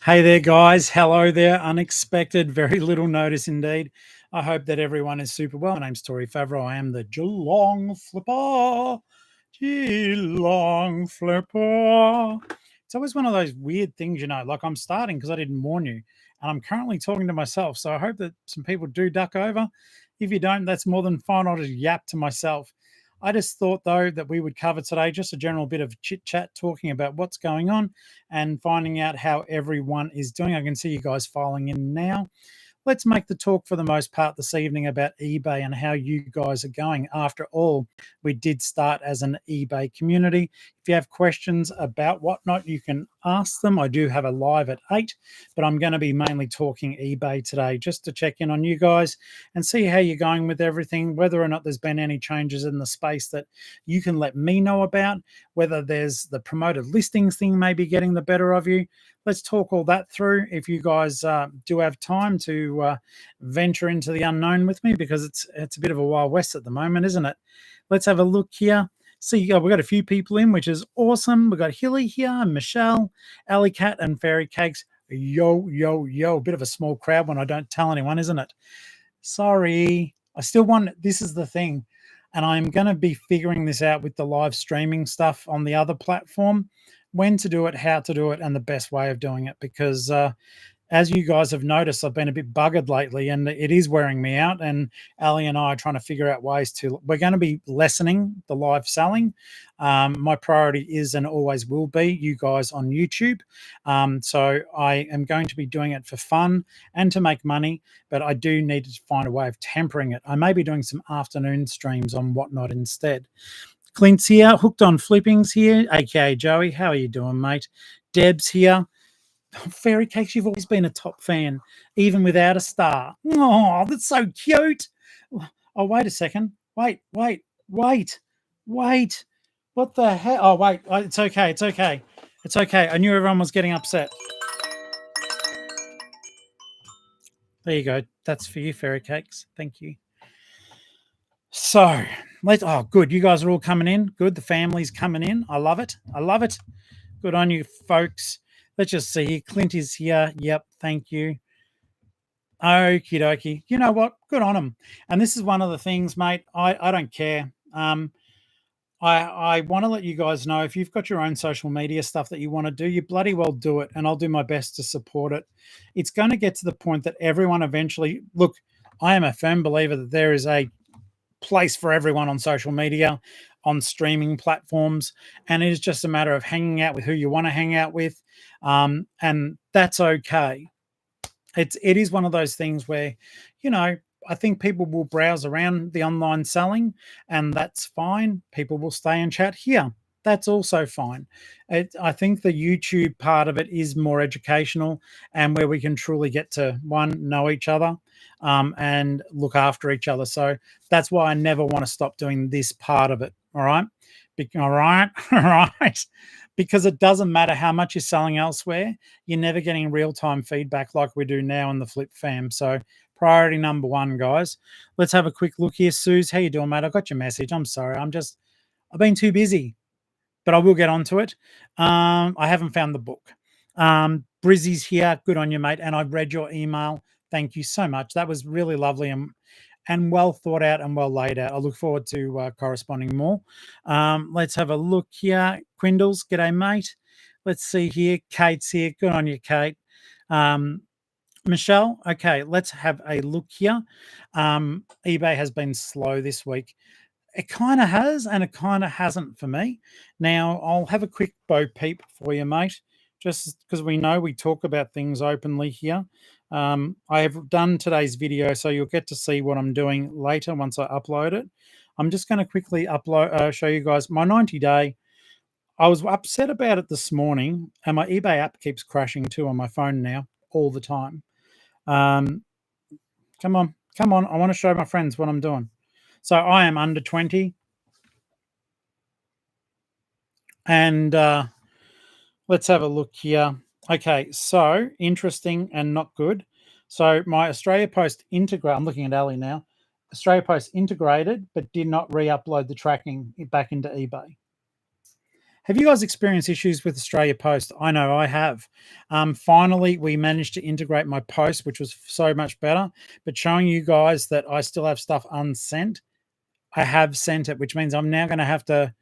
Hey there, guys. Hello there. Unexpected, very little notice indeed. I hope that everyone is super well. My name's Tori Favreau. I am the Geelong-Flipper. Geelong-Flipper. It's always one of those weird things, like I'm starting because I didn't warn you. And I'm currently talking to myself. So I hope that some people do duck over. If you don't, that's more than fine. I'll just yap to myself. I just thought, though, that we would cover today just a general bit of chit chat, talking about what's going on and finding out how everyone is doing. I can see you guys filing in now. Let's make the talk for the most part this evening about eBay and how you guys are going. After all, we did start as an eBay community. If you have questions about whatnot, you can ask them. I do have a live at 8, but I'm going to be mainly talking eBay today just to check in on you guys and see how you're going with everything, whether or not there's been any changes in the space that you can let me know about, whether there's the promoted listings thing maybe getting the better of you. Let's talk all that through if you guys do have time to venture into the unknown with me, because it's a bit of a Wild West at the moment, isn't it? Let's have a look here. See, we've got a few people in, which is awesome. We've got Hilly here, Michelle, Alley Cat, and Fairy Cakes. Yo, yo, yo. Bit of a small crowd when I don't tell anyone, isn't it? Sorry. I still want, this is the thing, and I'm going to be figuring this out with the live streaming stuff on the other platform, when to do it, how to do it, and the best way of doing it, because as you guys have noticed, I've been a bit buggered lately and it is wearing me out, and Ali and I are trying to figure out ways to, we're going to be lessening the live selling. My priority is and always will be you guys on YouTube. So I am going to be doing it for fun and to make money, but I do need to find a way of tempering it. I may be doing some afternoon streams on whatnot instead. Clint's here, Hooked on Flippings here, aka Joey. How are you doing, mate? Deb's here. Fairy Cakes, you've always been a top fan, even without a star. Oh, that's so cute. Oh, wait a second. Wait. What the hell? Oh, wait. It's okay. It's okay. I knew everyone was getting upset. There you go. That's for you, Fairy Cakes. Thank you. So, oh, good. You guys are all coming in. Good. The family's coming in. I love it. Good on you, folks. Let's just see. Clint is here. Yep. Thank you. Okie dokie. You know what? Good on them. And this is one of the things, mate. I don't care. I want to let you guys know, if you've got your own social media stuff that you want to do, you bloody well do it. And I'll do my best to support it. It's going to get to the point that everyone eventually, look, I am a firm believer that there is a place for everyone on social media, on streaming platforms, and it is just a matter of hanging out with who you want to hang out with, and that's okay. It is one of those things where, I think people will browse around the online selling, and that's fine. People will stay and chat here. That's also fine. I think the YouTube part of it is more educational, and where we can truly get to, one, know each other, and look after each other. So that's why I never want to stop doing this part of it. All right. All right. Because it doesn't matter how much you're selling elsewhere, you're never getting real-time feedback like we do now in the Flip fam. So priority number one, guys. Let's have a quick look here. Suze, how you doing, mate? I got your message. I'm sorry. I've been too busy, but I will get onto it. I haven't found the book. Brizzy's here. Good on you, mate. And I've read your email. Thank you so much. That was really lovely and well thought out and well laid out. I look forward to corresponding more. Let's have a look here. Quindles, g'day, mate. Let's see here. Kate's here. Good on you, Kate. Michelle, okay, let's have a look here. eBay has been slow this week. It kind of has, and it kind of hasn't for me. Now, I'll have a quick bo peep for you, mate, just because we know we talk about things openly here. I have done today's video, so you'll get to see what I'm doing later once I upload it. I'm just going to quickly show you guys my 90-day. I was upset about it this morning, and my eBay app keeps crashing too on my phone now all the time. Come on. I want to show my friends what I'm doing. So I am under 20. And let's have a look here. Okay, so interesting and not good. So my Australia Post I'm looking at Ali now. Australia Post integrated, but did not re-upload the tracking back into eBay. Have you guys experienced issues with Australia Post? I know I have. Finally, we managed to integrate my post, which was so much better. But showing you guys that I still have stuff unsent, I have sent it, which means I'm now going to have to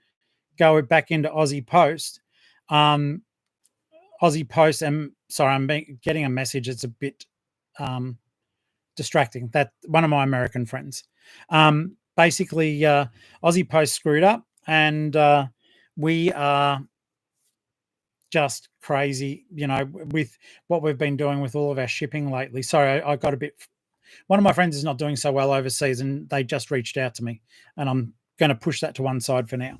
go back into Aussie Post. Aussie Post, and sorry, I'm getting a message. It's a bit distracting. That one of my American friends. Basically, Aussie Post screwed up, and we are just crazy, with what we've been doing with all of our shipping lately. Sorry, I got a bit. One of my friends is not doing so well overseas, and they just reached out to me, and I'm going to push that to one side for now.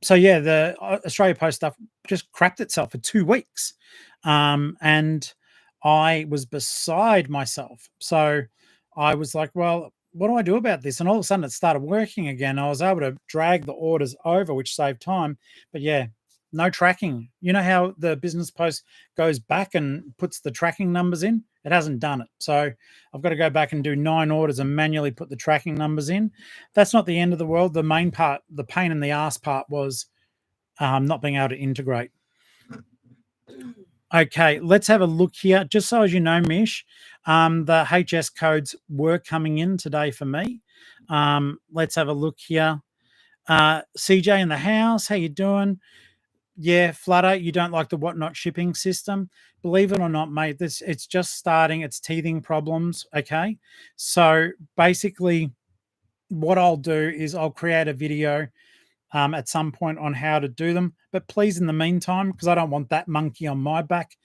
So yeah, the Australia Post stuff just crapped itself for 2 weeks, and I was beside myself. So I was like, well, what do I do about this? And all of a sudden it started working again. I was able to drag the orders over, which saved time. But yeah, no tracking. You know how the business post goes back and puts the tracking numbers in? It hasn't done it. So I've got to go back and do 9 orders and manually put the tracking numbers in. That's not the end of the world. The main part, the pain in the ass part, was not being able to integrate. Okay, let's have a look here. Just so as you know, Mish, the HS codes were coming in today for me. Let's have a look here. CJ in the house, how you doing? Yeah, Flutter, you don't like the whatnot shipping system. Believe it or not, mate, it's just starting. It's teething problems, okay? So basically what I'll do is I'll create a video at some point on how to do them. But please, in the meantime, because I don't want that monkey on my back,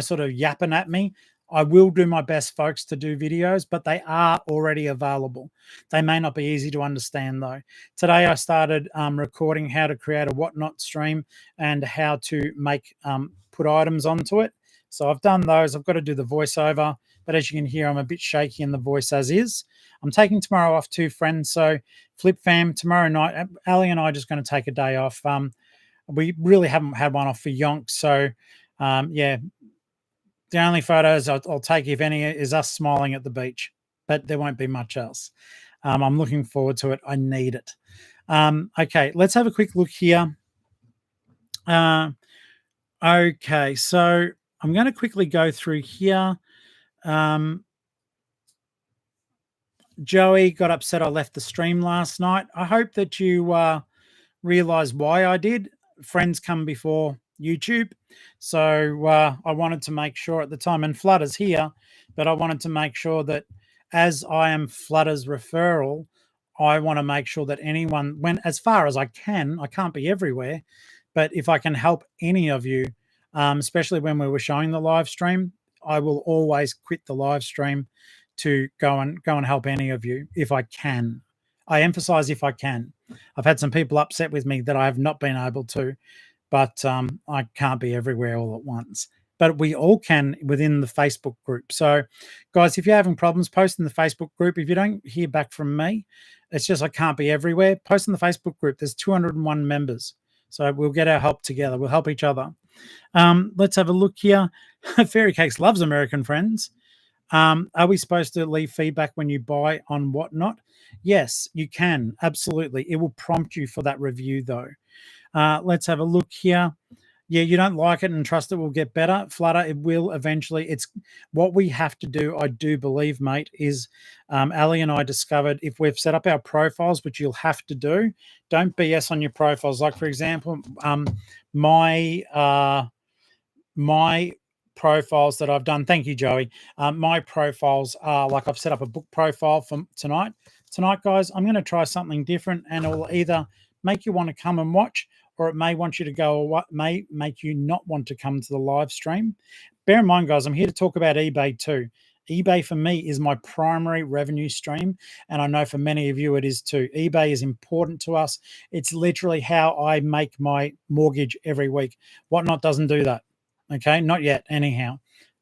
sort of yapping at me, I will do my best, folks, to do videos, but they are already available. They may not be easy to understand, though. Today, I started recording how to create a whatnot stream and how to put items onto it. So I've done those. I've got to do the voiceover, but as you can hear, I'm a bit shaky in the voice as is. I'm taking tomorrow off too, friends. So Flip Fam, tomorrow night, Ali and I are just going to take a day off. We really haven't had one off for yonks. So, yeah, the only photos I'll take, if any, is us smiling at the beach, but there won't be much else. I'm looking forward to it. I need it. Okay, let's have a quick look here. Okay, so I'm going to quickly go through here. Joey got upset I left the stream last night. I hope that you realize why I did. Friends come before YouTube. So I wanted to make sure at the time, and Flutter's here, but I wanted to make sure that as I am Flutter's referral, I want to make sure that anyone, when as far as I can't be everywhere, but if I can help any of you, especially when we were showing the live stream, I will always quit the live stream to go and help any of you if I can. I emphasize if I can. I've had some people upset with me that I have not been able to, but I can't be everywhere all at once. But we all can within the Facebook group. So, guys, if you're having problems, post in the Facebook group. If you don't hear back from me, it's just I can't be everywhere. Post in the Facebook group. There's 201 members. So we'll get our help together. We'll help each other. Let's have a look here. Fairy Cakes loves American friends. Are we supposed to leave feedback when you buy on whatnot? Yes, you can. Absolutely. It will prompt you for that review, though. Let's have a look here. Yeah, you don't like it and trust it will get better. Flutter, it will eventually. It's what we have to do, I do believe, mate, is Ali and I discovered if we've set up our profiles, which you'll have to do, don't BS on your profiles. Like, for example, my profiles that I've done. Thank you, Joey. My profiles are like I've set up a book profile for tonight. Tonight, guys, I'm going to try something different, and it will either make you want to come and watch, or it may want you to go, or what may make you not want to come to the live stream. Bear in mind, guys, I'm here to talk about eBay too. eBay for me is my primary revenue stream, and I know for many of you it is too. eBay is important to us. It's literally how I make my mortgage every week. Whatnot doesn't do that. Okay, not yet, anyhow.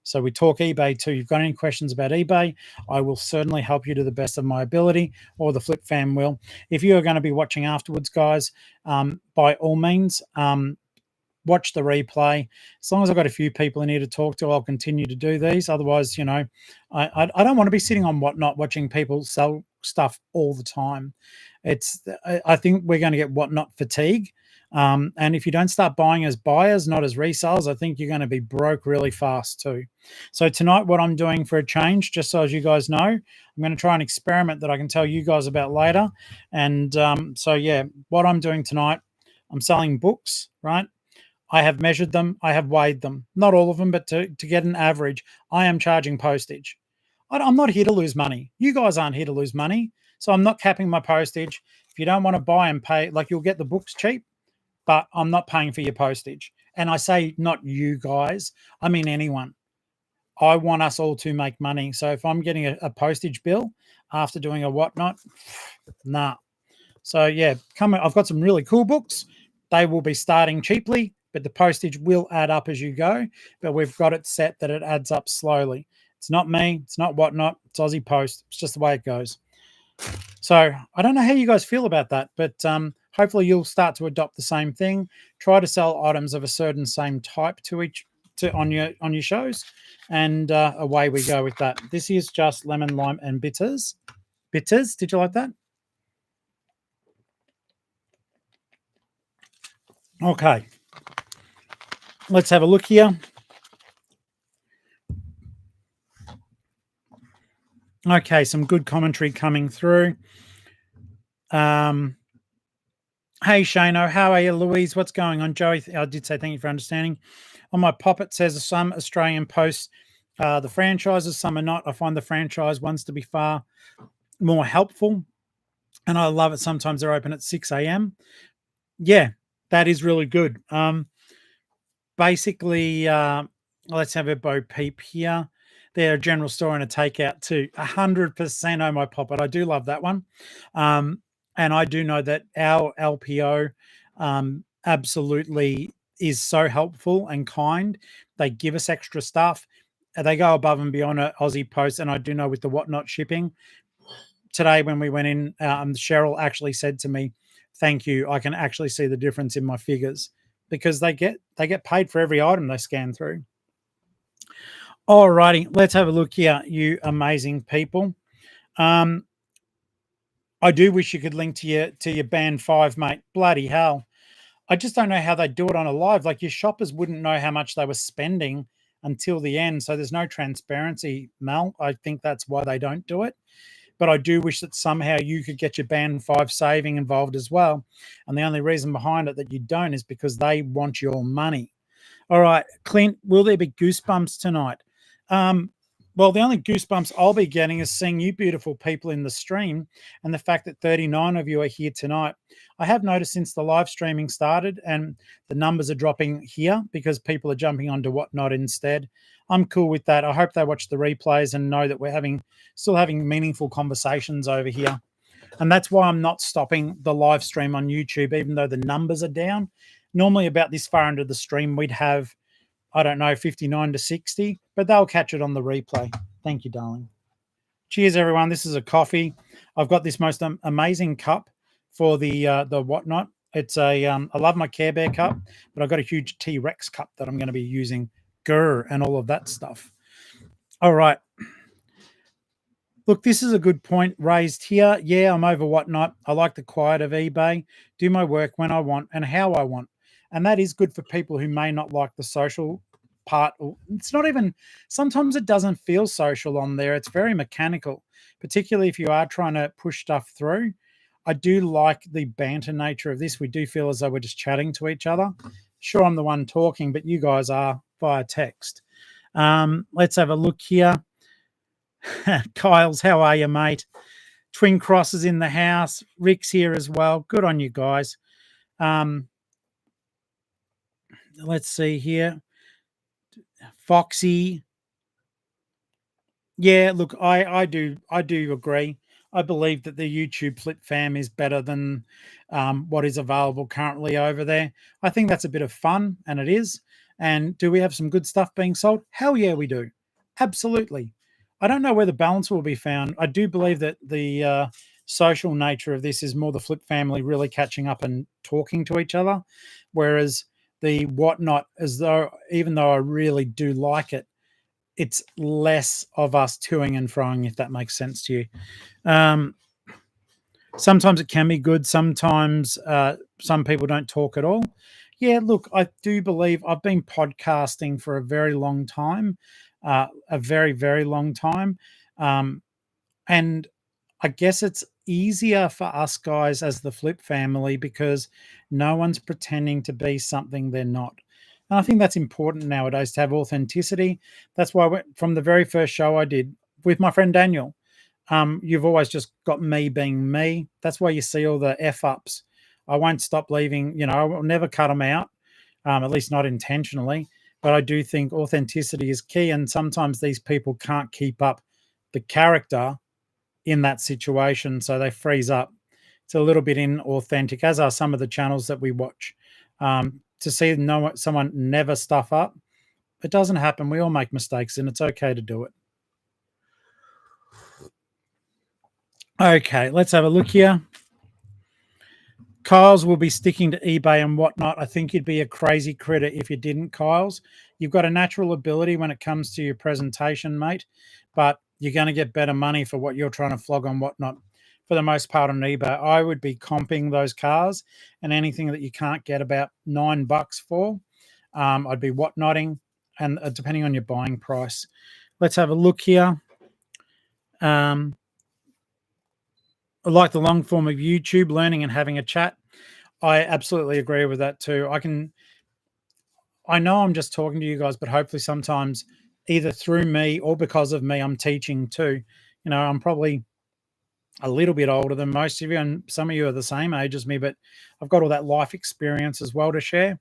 So we talk eBay too. You've got any questions about eBay, I will certainly help you to the best of my ability, or the Flip Fam will. If you are going to be watching afterwards, guys, by all means, watch the replay. As long as I've got a few people in here to talk to, I'll continue to do these. Otherwise, I don't want to be sitting on whatnot watching people sell stuff all the time. I think we're going to get whatnot fatigue. And if you don't start buying as buyers, not as resellers, I think you're going to be broke really fast too. So tonight, what I'm doing for a change, just so as you guys know, I'm going to try an experiment that I can tell you guys about later. And so, yeah, what I'm doing tonight, I'm selling books, right? I have measured them. I have weighed them. Not all of them, but to get an average, I am charging postage. I'm not here to lose money. You guys aren't here to lose money. So I'm not capping my postage. If you don't want to buy and pay, like you'll get the books cheap, but I'm not paying for your postage. And I say not you guys, I mean anyone. I want us all to make money. So if I'm getting a postage bill after doing a whatnot, nah. So yeah, I've got some really cool books. They will be starting cheaply, but the postage will add up as you go. But we've got it set that it adds up slowly. It's not me. It's not whatnot. It's Aussie Post. It's just the way it goes. So I don't know how you guys feel about that, but hopefully you'll start to adopt the same thing. Try to sell items of a certain same type on your shows, and away we go with that. This is just lemon, lime, and bitters. Bitters, did you like that? Okay, let's have a look here. Okay, some good commentary coming through. Hey, Shano, how are you? Louise, what's going on? Joey, I did say thank you for understanding. On my pop, it says some Australian posts, the franchises, some are not. I find the franchise ones to be far more helpful, and I love it. Sometimes they're open at 6 a.m. Yeah, that is really good. Basically, let's have a Bo Peep here. They're a general store and a takeout too. 100% oh my pop it. I do love that one. And I do know that our LPO absolutely is so helpful and kind. They give us extra stuff. They go above and beyond Aussie Post. And I do know with the whatnot shipping, today when we went in, Cheryl actually said to me, thank you. I can actually see the difference in my figures because they get paid for every item they scan through. All righty, let's have a look here, you amazing people. I do wish you could link to your band 5, mate. Bloody hell. I just don't know how they do it on a live. Like your shoppers wouldn't know how much they were spending until the end. So there's no transparency, Mel. I think that's why they don't do it. But I do wish that somehow you could get your band 5 saving involved as well. And the only reason behind it that you don't is because they want your money. All right, Clint, will there be goosebumps tonight? Well, the only goosebumps I'll be getting is seeing you beautiful people in the stream and the fact that 39 of you are here tonight. I have noticed since the live streaming started and the numbers are dropping here because people are jumping onto whatnot instead. I'm cool with that. I hope they watch the replays and know that we're still having meaningful conversations over here. And that's why I'm not stopping the live stream on YouTube, even though the numbers are down. Normally about this far into the stream, we'd have, I don't know, 59 to 60, but they'll catch it on the replay. Thank you, darling. Cheers, everyone. This is a coffee. I've got this most amazing cup for the whatnot. It's I love my Care Bear cup, but I've got a huge T-Rex cup that I'm going to be using. Grr and all of that stuff. All right. Look, this is a good point raised here. Yeah, I'm over whatnot. I like the quiet of eBay. Do my work when I want and how I want. And that is good for people who may not like the social part. It's not even, sometimes it doesn't feel social on there. It's very mechanical, particularly if you are trying to push stuff through. I do like the banter nature of this. We do feel as though we're just chatting to each other. Sure, I'm the one talking, but you guys are via text. Let's have a look here. Kyle's, how are you, mate? Twin Crosses in the house. Rick's here as well. Good on you guys. Let's see here. Foxy. Yeah, look, I do agree. I believe that the YouTube Flip Fam is better than what is available currently over there. I think that's a bit of fun, and it is. And do we have some good stuff being sold? Hell yeah, we do. Absolutely. I don't know where the balance will be found. I do believe that the social nature of this is more the Flip family really catching up and talking to each other, whereas the whatnot, even though I really do like it, it's less of us toing and froing, if that makes sense to you. Sometimes it can be good. Sometimes some people don't talk at all. Yeah, look, I do believe I've been podcasting for a very long time, a very, very long time. Um, and I guess it's easier for us guys as the Flip family because no one's pretending to be something they're not. And I think that's important nowadays to have authenticity. That's why from the very first show I did with my friend Daniel, you've always just got me being me. That's why you see all the F ups. I won't stop leaving, I will never cut them out, at least not intentionally. But I do think authenticity is key. And sometimes these people can't keep up the character in that situation, so they freeze up. It's a little bit inauthentic, as are some of the channels that we watch. To see someone never stuff up, it doesn't happen. We all make mistakes, and it's okay to do it. Okay, let's have a look here. Kyle's will be sticking to eBay and whatnot. I think you'd be a crazy critter if you didn't, Kyle's. You've got a natural ability when it comes to your presentation, mate, but you're going to get better money for what you're trying to flog on whatnot. For the most part on eBay, I would be comping those cars, and anything that you can't get about $9 for, I'd be whatnotting, and depending on your buying price. Let's have a look here. I like the long form of YouTube, learning and having a chat. I absolutely agree with that too. I know I'm just talking to you guys, but hopefully sometimes either through me or because of me, I'm teaching too. I'm probably a little bit older than most of you, and some of you are the same age as me, but I've got all that life experience as well to share.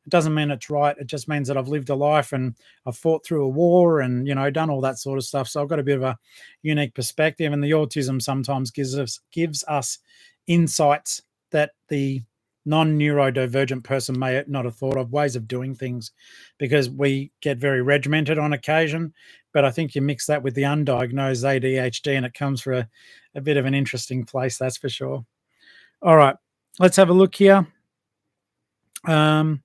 It doesn't mean it's right. It just means that I've lived a life and I've fought through a war and, done all that sort of stuff. So I've got a bit of a unique perspective, and the autism sometimes gives us insights that the non-neurodivergent person may not have thought of, ways of doing things, because we get very regimented on occasion. But I think you mix that with the undiagnosed ADHD and it comes for a bit of an interesting place, that's for sure. All right, let's have a look here. I'm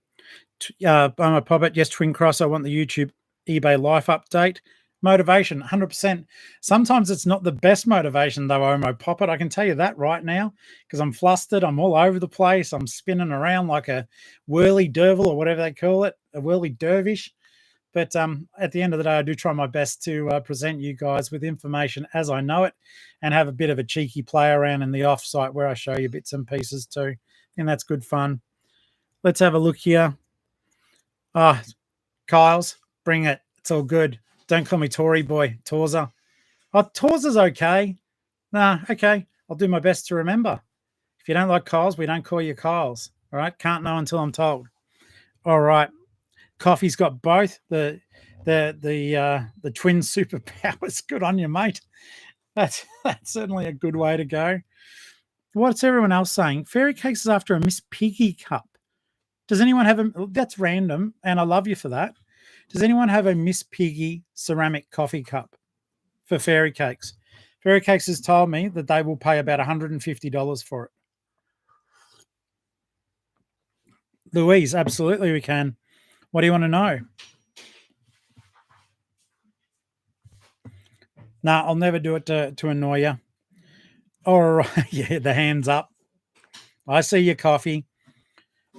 a puppet. Yes, Twin Cross. I want the YouTube eBay life update. Motivation, 100%. Sometimes it's not the best motivation, though, Omo Poppet. I can tell you that right now because I'm flustered. I'm all over the place. I'm spinning around like a whirly dervil or whatever they call it, a whirly dervish. But at the end of the day, I do try my best to present you guys with information as I know it and have a bit of a cheeky play around in the offsite where I show you bits and pieces too. And that's good fun. Let's have a look here. Kyle's, bring it. It's all good. Don't call me Tory boy, Torza. Oh, Torza's okay. Nah, okay. I'll do my best to remember. If you don't like Kyle's, we don't call you Kyle's. All right. Can't know until I'm told. All right. Coffee's got both the twin superpowers. Good on you, mate. That's certainly a good way to go. What's everyone else saying? Fairy Cakes is after a Miss Piggy cup. Does anyone have a? That's random, and I love you for that. Does anyone have a Miss Piggy ceramic coffee cup for Fairy Cakes? Fairy Cakes has told me that they will pay about $150 for it. Louise, absolutely we can. What do you want to know? Nah, I'll never do it to annoy you. All right. Yeah, the hands up. I see your coffee.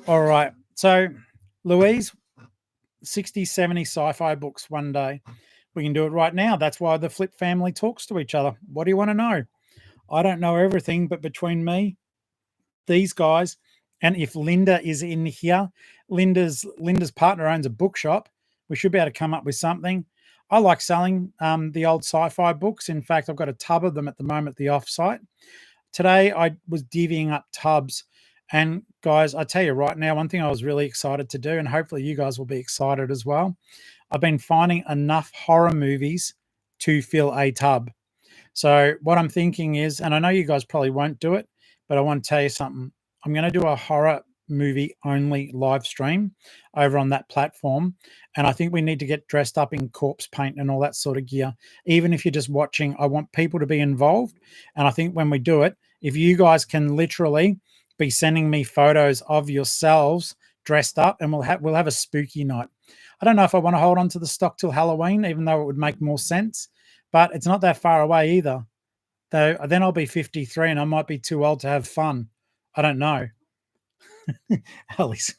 All right. So, Louise, 60, 70 sci-fi books one day. We can do it right now. That's why the Flip family talks to each other. What do you want to know? I don't know everything, but between me, these guys, and if Linda is in here, Linda's partner owns a bookshop. We should be able to come up with something. I like selling the old sci-fi books. In fact, I've got a tub of them at the moment at the offsite. Today, I was divvying up tubs. And guys, I tell you right now, one thing I was really excited to do, and hopefully you guys will be excited as well. I've been finding enough horror movies to fill a tub. So what I'm thinking is, and I know you guys probably won't do it, but I want to tell you something. I'm going to do a horror movie only live stream over on that platform. And I think we need to get dressed up in corpse paint and all that sort of gear. Even if you're just watching, I want people to be involved. And I think when we do it, if you guys can literally be sending me photos of yourselves dressed up, and we'll have a spooky night. I don't know if I want to hold on to the stock till Halloween, even though it would make more sense, but it's not that far away either. Though then I'll be 53 and I might be too old to have fun. I don't know. Ali's,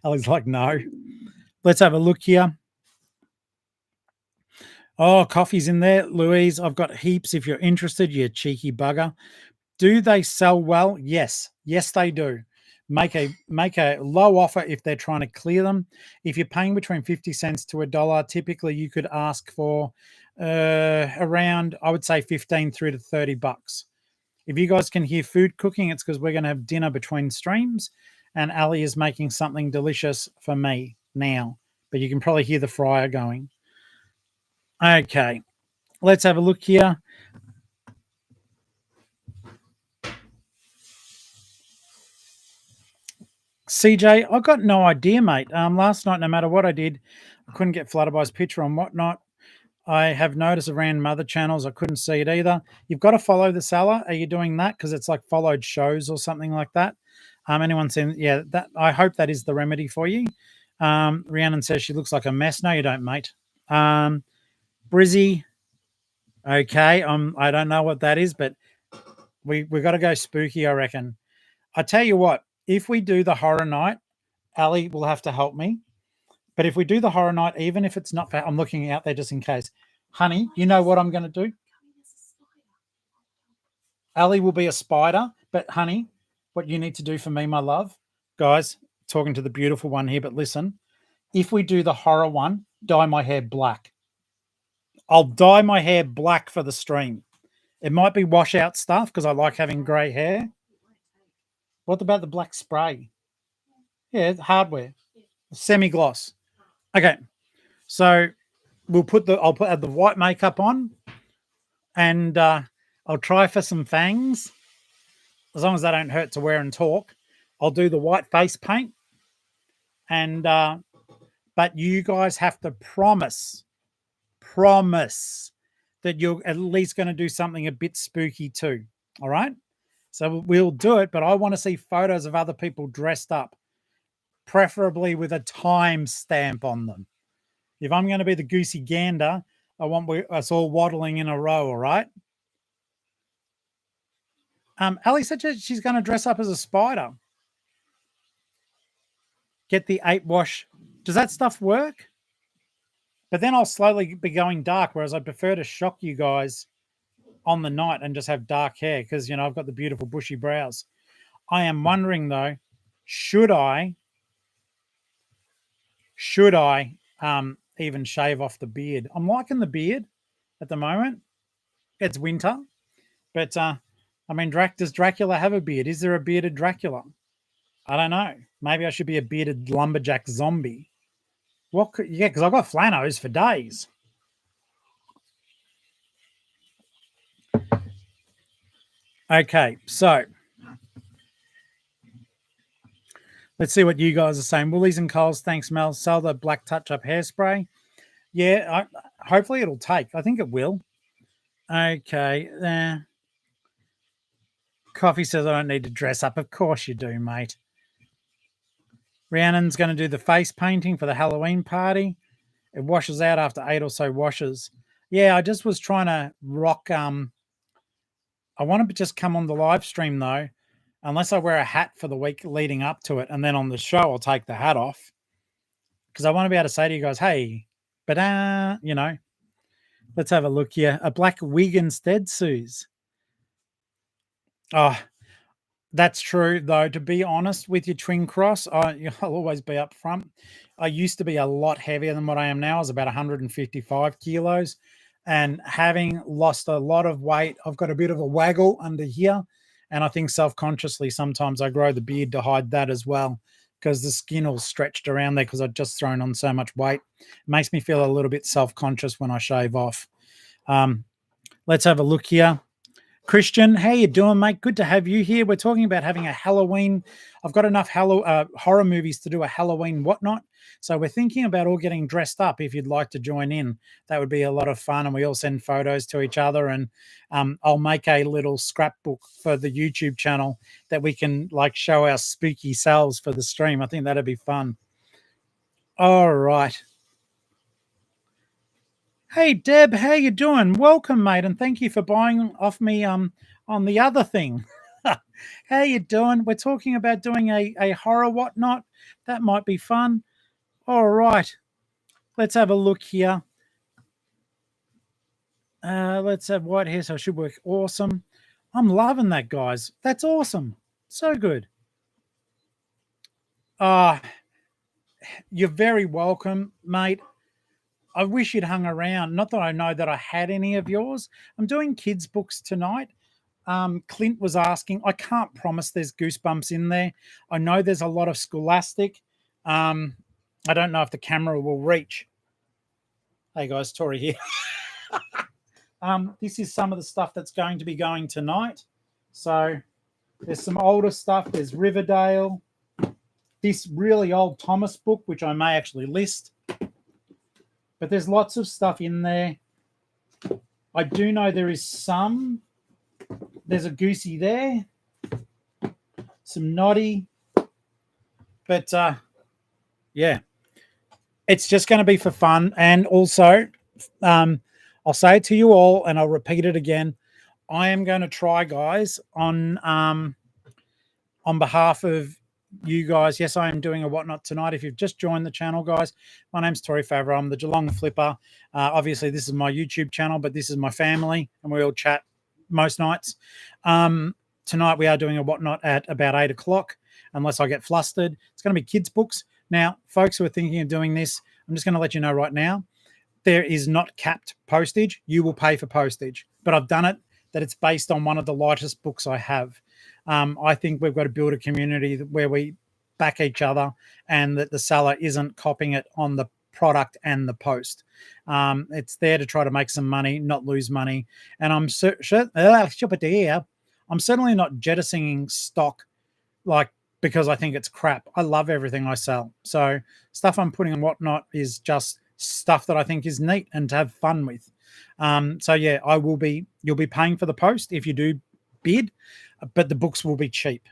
Ali's like, no. Let's have a look here. Oh, coffee's in there. Louise, I've got heaps if you're interested, you cheeky bugger. Do they sell well? Yes. Yes, they do. Make a low offer if they're trying to clear them. If you're paying between 50 cents to $1, typically you could ask for around, I would say 15 through to 30 bucks. If you guys can hear food cooking, it's because we're going to have dinner between streams and Ali is making something delicious for me now. But you can probably hear the fryer going. Okay, let's have a look here. CJ, I got no idea, mate. Last night, no matter what I did, I couldn't get Flutterbye's picture on whatnot. I have noticed around other channels, I couldn't see it either. You've got to follow the seller. Are you doing that? Because it's like followed shows or something like that. Anyone seen? Yeah, that. I hope that is the remedy for you. Rhiannon says she looks like a mess. No, you don't, mate. Brizzy. Okay, I don't know what that is, but we got to go spooky, I reckon. I tell you what, if we do the horror night, Ali will have to help me. But if we do the horror night, even if it's not, I'm looking out there just in case. Honey, you know what I'm going to do? Ali will be a spider, but honey, what you need to do for me, my love, guys, talking to the beautiful one here, but listen, if we do the horror one, dye my hair black. I'll dye my hair black for the stream. It might be washout stuff because I like having grey hair. What about the black spray? Yeah, hardware, semi-gloss. Okay, so I'll add the white makeup on, and I'll try for some fangs, as long as they don't hurt to wear and talk. I'll do the white face paint, and but you guys have to promise that you're at least going to do something a bit spooky too. All right, so we'll do it, but I want to see photos of other people dressed up, preferably with a time stamp on them. If I'm going to be the goosey gander, I want us all waddling in a row, all right? Ali said she's going to dress up as a spider. Get the 8 wash. Does that stuff work? But then I'll slowly be going dark, whereas I prefer to shock you guys on the night and just have dark hair because, you know, I've got the beautiful bushy brows. I am wondering, though, should I even shave off the beard? I'm liking the beard at the moment. It's winter, but I mean, does Dracula have a beard? Is there a bearded Dracula? I don't know. Maybe I should be a bearded lumberjack zombie. What? Yeah, because I've got flanos for days. Okay, so let's see what you guys are saying. Woolies and Coles, thanks, Mel. Sell the black touch-up hairspray. Yeah, hopefully it'll take. I think it will. Okay. Coffee says I don't need to dress up. Of course you do, mate. Rhiannon's going to do the face painting for the Halloween party. It washes out after 8 or so washes. Yeah, I just was trying to rock. I want to just come on the live stream, though, unless I wear a hat for the week leading up to it. And then on the show, I'll take the hat off. Because I want to be able to say to you guys, hey, but, you know, let's have a look here. A black wig instead, Suze. Oh, that's true, though. To be honest with you, Twin Cross, I'll always be up front. I used to be a lot heavier than what I am now. I was about 155 kilos. And having lost a lot of weight, I've got a bit of a waggle under here. And I think self-consciously sometimes I grow the beard to hide that as well because the skin all stretched around there because I've just thrown on so much weight. It makes me feel a little bit self-conscious when I shave off. Let's have a look here. Christian, how you doing, mate? Good to have you here. We're talking about having a Halloween. I've got enough horror movies to do a Halloween whatnot. So we're thinking about all getting dressed up. If you'd like to join in, that would be a lot of fun. And we all send photos to each other. And I'll make a little scrapbook for the YouTube channel that we can like show our spooky selves for the stream. I think that'd be fun. All right. Hey Deb, how you doing? Welcome, mate, and thank you for buying off me on the other thing. How you doing? We're talking about doing a horror whatnot. That might be fun. All right, let's have a look here. Let's have white hair, so it should work awesome. I'm loving that, guys. That's awesome. So good. Ah, you're very welcome, mate. I wish you'd hung around. Not that I know that I had any of yours. I'm doing kids' books tonight. Clint was asking. I can't promise there's Goosebumps in there. I know there's a lot of Scholastic. I don't know if the camera will reach. Hey guys, Tori here. This is some of the stuff that's going to be going tonight. So there's some older stuff. There's Riverdale. This really old Thomas book, which I may actually list. But there's lots of stuff in there. I do know there is some. There's a Goosey there. Some Noddy. But yeah, it's just going to be for fun. And also, I'll say it to you all, and I'll repeat it again. I am going to try, guys, on behalf of you guys. Yes, I am doing a whatnot tonight. If you've just joined the channel, guys, my name's Tori Favreau. I'm the Geelong-Flipper. Obviously, this is my YouTube channel, but this is my family, and we all chat most nights. Tonight, we are doing a whatnot at about 8 o'clock, unless I get flustered. It's going to be kids' books. Now, folks who are thinking of doing this, I'm just going to let you know right now, there is not capped postage. You will pay for postage, but I've done it that it's based on one of the lightest books I have. I think we've got to build a community where we back each other and that the seller isn't copying it on the product and the post. It's there to try to make some money, not lose money. And I'm certainly not jettisoning stock because I think it's crap. I love everything I sell. So stuff I'm putting on whatnot is just stuff that I think is neat and to have fun with. So yeah, you'll be paying for the post if you do bid, but the books will be cheap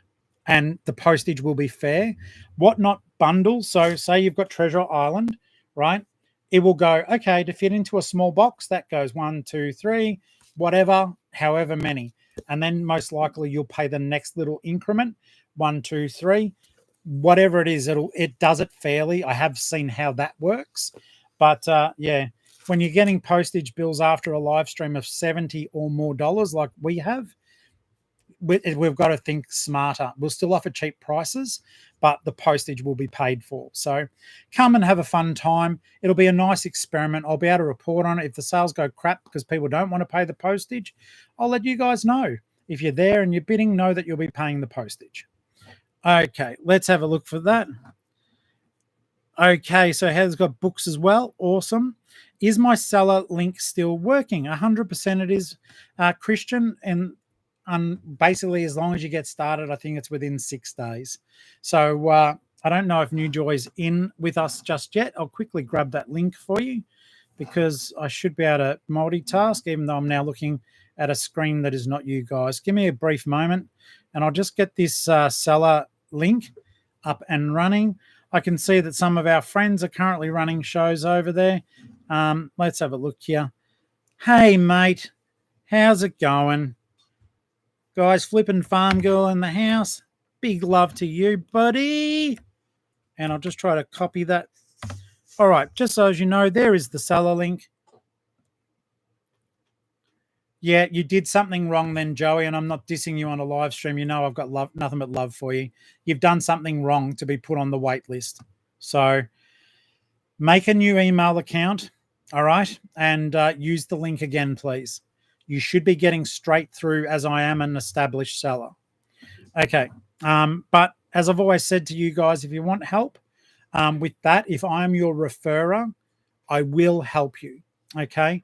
and the postage will be fair. Whatnot bundle. So say you've got Treasure Island, right? It will go, okay, to fit into a small box, that goes 1, 2, 3, whatever, however many. And then most likely you'll pay the next little increment, 1, 2, 3, whatever it is, it does it fairly. I have seen how that works. But yeah, when you're getting postage bills after a live stream of $70 or more like we have, we've got to think smarter. We'll still offer cheap prices, but the postage will be paid for. So come and have a fun time. It'll be a nice experiment. I'll be able to report on it. If the sales go crap because people don't want to pay the postage, I'll let you guys know. If you're there and you're bidding, know that you'll be paying the postage. Okay, let's have a look for that. Okay, so Heather's got books as well. Awesome. Is my seller link still working? 100% it is, Christian. And basically, as long as you get started, I think it's within 6 days. So I don't know if New Joy's in with us just yet. I'll quickly grab that link for you because I should be able to multitask, even though I'm now looking at a screen that is not you guys. Give me a brief moment, and I'll just get this seller link up and running. I can see that some of our friends are currently running shows over there. Let's have a look here. Hey, mate. How's it going? Guys, Flippin' Farm Girl in the house. Big love to you, buddy. And I'll just try to copy that. All right, just so as you know, there is the seller link. Yeah, you did something wrong then, Joey, and I'm not dissing you on a live stream. You know I've got nothing but love for you. You've done something wrong to be put on the wait list. So make a new email account, all right, and use the link again, please. You should be getting straight through as I am an established seller. Okay, but as I've always said to you guys, if you want help with that, if I'm your referrer, I will help you, okay?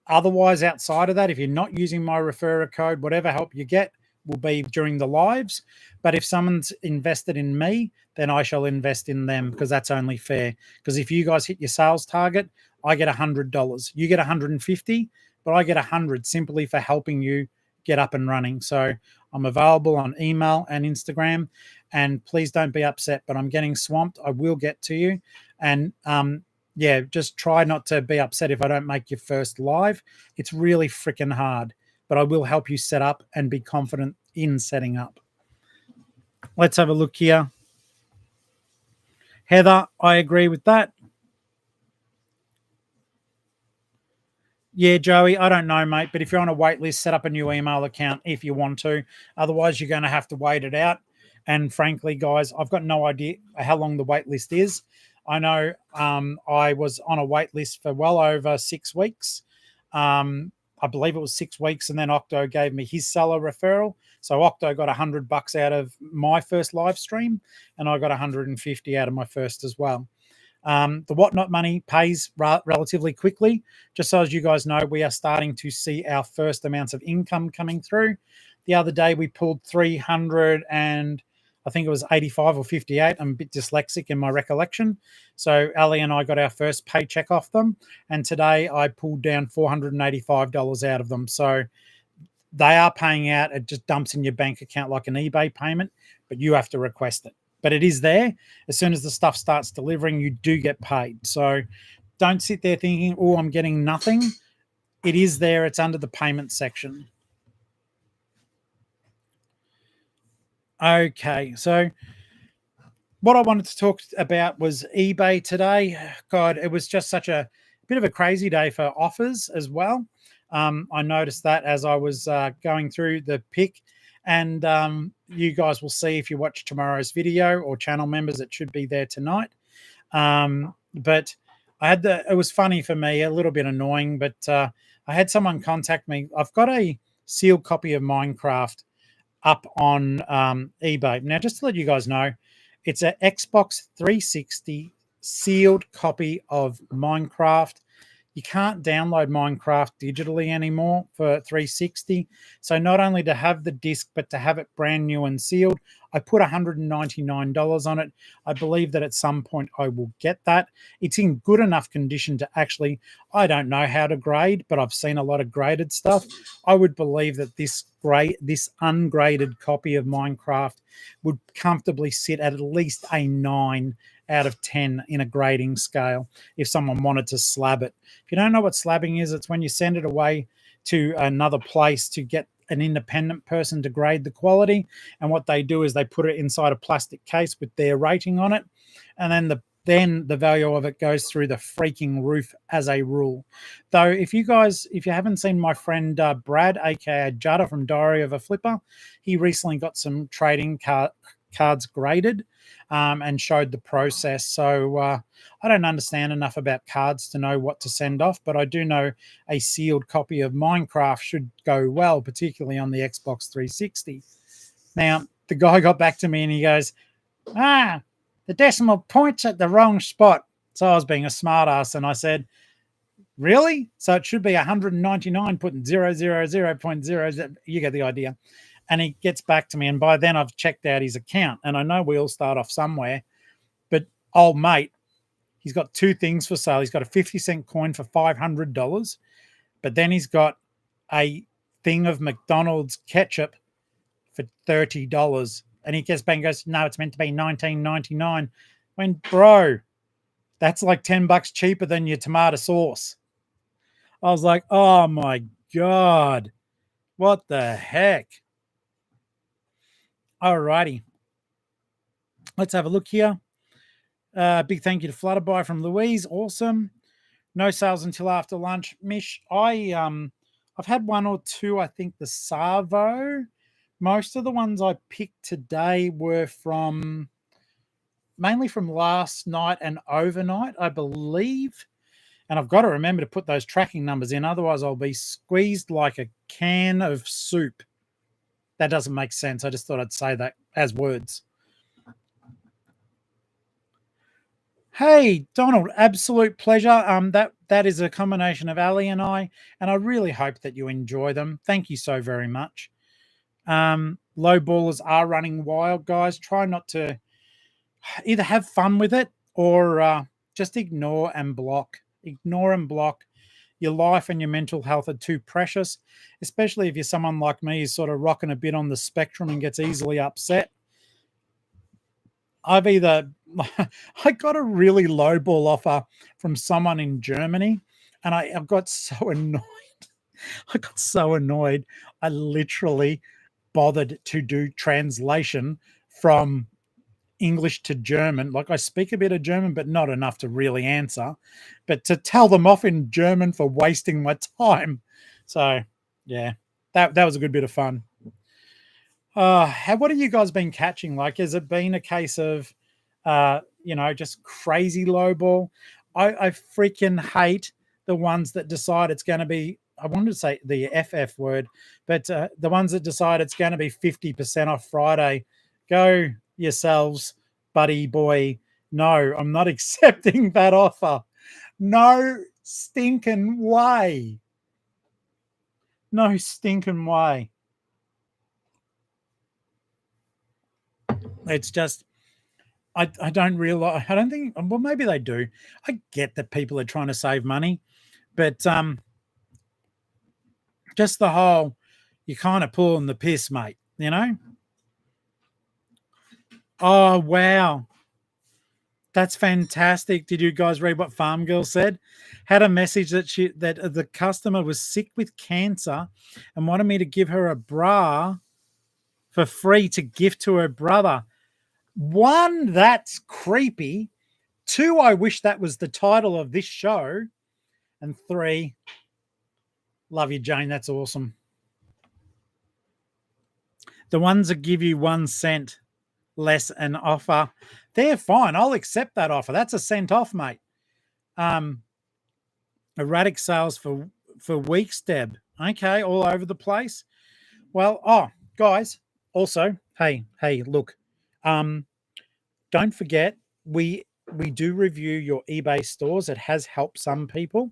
Otherwise, outside of that, if you're not using my referrer code, whatever help you get will be during the lives. But if someone's invested in me, then I shall invest in them because that's only fair. Because if you guys hit your sales target, I get $100. You get 150, but I get 100 simply for helping you get up and running. So I'm available on email and Instagram. And please don't be upset, but I'm getting swamped. I will get to you. And yeah, just try not to be upset if I don't make your first live. It's really freaking hard, but I will help you set up and be confident in setting up. Let's have a look here. Heather, I agree with that. Yeah, Joey, I don't know, mate, but if you're on a wait list, set up a new email account if you want to. Otherwise, you're going to have to wait it out. And frankly, guys, I've got no idea how long the wait list is. I know I was on a wait list for well over 6 weeks. I believe it was 6 weeks, and then Octo gave me his seller referral. So Octo got $100 out of my first live stream, and I got 150 out of my first as well. The Whatnot money pays relatively quickly. Just so as you guys know, we are starting to see our first amounts of income coming through. The other day we pulled 300 and I think it was 85 or 58. I'm a bit dyslexic in my recollection. So Ali and I got our first paycheck off them. And today I pulled down $485 out of them. So they are paying out. It just dumps in your bank account like an eBay payment, but you have to request it. But it is there. As soon as the stuff starts delivering, you do get paid. So don't sit there thinking, oh, I'm getting nothing. It is there. It's under the payment section. Okay, so what I wanted to talk about was eBay today. God, it was just such a bit of a crazy day for offers as well. I noticed that as I was going through the pick, and you guys will see if you watch tomorrow's video, or channel members, it should be there tonight. But I had it was funny for me, a little bit annoying, but I had someone contact me. I've got a sealed copy of Minecraft up on eBay. Now, just to let you guys know, it's an Xbox 360 sealed copy of Minecraft. You can't download Minecraft digitally anymore for 360. So not only to have the disc, but to have it brand new and sealed, I put $199 on it. I believe that at some point I will get that. It's in good enough condition to actually, I don't know how to grade, but I've seen a lot of graded stuff. I would believe that this ungraded copy of Minecraft would comfortably sit at least a 9 out of 10 in a grading scale if someone wanted to slab it. If you don't know what slabbing is, it's when you send it away to another place to get an independent person to grade the quality. And what they do is they put it inside a plastic case with their rating on it. And then the value of it goes through the freaking roof as a rule. Though if you haven't seen my friend Brad, aka Jada from Diary of a Flipper, he recently got some trading cards graded and showed the process. So I don't understand enough about cards to know what to send off, but I do know a sealed copy of Minecraft should go well, particularly on the Xbox 360. Now, the guy got back to me and he goes, the decimal point's at the wrong spot. So I was being a smartass and I said, really? So it should be 199 putting 000.0. You get the idea. And he gets back to me, and by then I've checked out his account, and I know we all start off somewhere, but old mate, he's got two things for sale. He's got a 50-cent coin for $500, but then he's got a thing of McDonald's ketchup for $30. And he gets back and goes, no, it's meant to be $19.99. When, bro, that's like $10 cheaper than your tomato sauce. I was like, oh my God, what the heck? Alrighty. Let's have a look here. Big thank you to Flutterby from Louise. Awesome. No sales until after lunch. Mish, I've had one or two, I think the Savo. Most of the ones I picked today were mainly from last night and overnight, I believe. And I've got to remember to put those tracking numbers in. Otherwise, I'll be squeezed like a can of soup. That doesn't make sense. I just thought I'd say that as words. Hey, Donald, absolute pleasure. That is a combination of Ali and I really hope that you enjoy them. Thank you so very much. Low ballers are running wild, guys. Try not to either have fun with it or just ignore and block. Ignore and block. Your life and your mental health are too precious, especially if you're someone like me who's sort of rocking a bit on the spectrum and gets easily upset. I've either I got a really low ball offer from someone in Germany, and I got so annoyed. I got so annoyed. I literally bothered to do translation from English to German. Like, I speak a bit of German, but not enough to really answer. But to tell them off in German for wasting my time. So yeah, that was a good bit of fun. What have you guys been catching? Like, has it been a case of, just crazy low ball? I freaking hate the ones that decide it's going to be. I wanted to say the FF word, but the ones that decide it's going to be 50% off Friday. Go yourselves, buddy boy. No, I'm not accepting that offer. No stinking way. No stinking way. It's just I don't realize. I don't think. Well, maybe they do. I get that people are trying to save money, but just the whole you're kind of pulling the piss, mate. You know? Oh wow, that's fantastic. Did you guys read what Farm Girl said? Had a message that the customer was sick with cancer and wanted me to give her a bra for free to gift to her brother. One, that's creepy. Two, I wish that was the title of this show. And three, love you, Jane. That's awesome. The ones that give you 1 cent less an offer, they're fine. I'll accept that offer. That's a cent off, mate. Erratic sales for weeks, Deb. Okay, all over the place. Well, guys, also, hey, look, don't forget we do review your eBay stores. It has helped some people.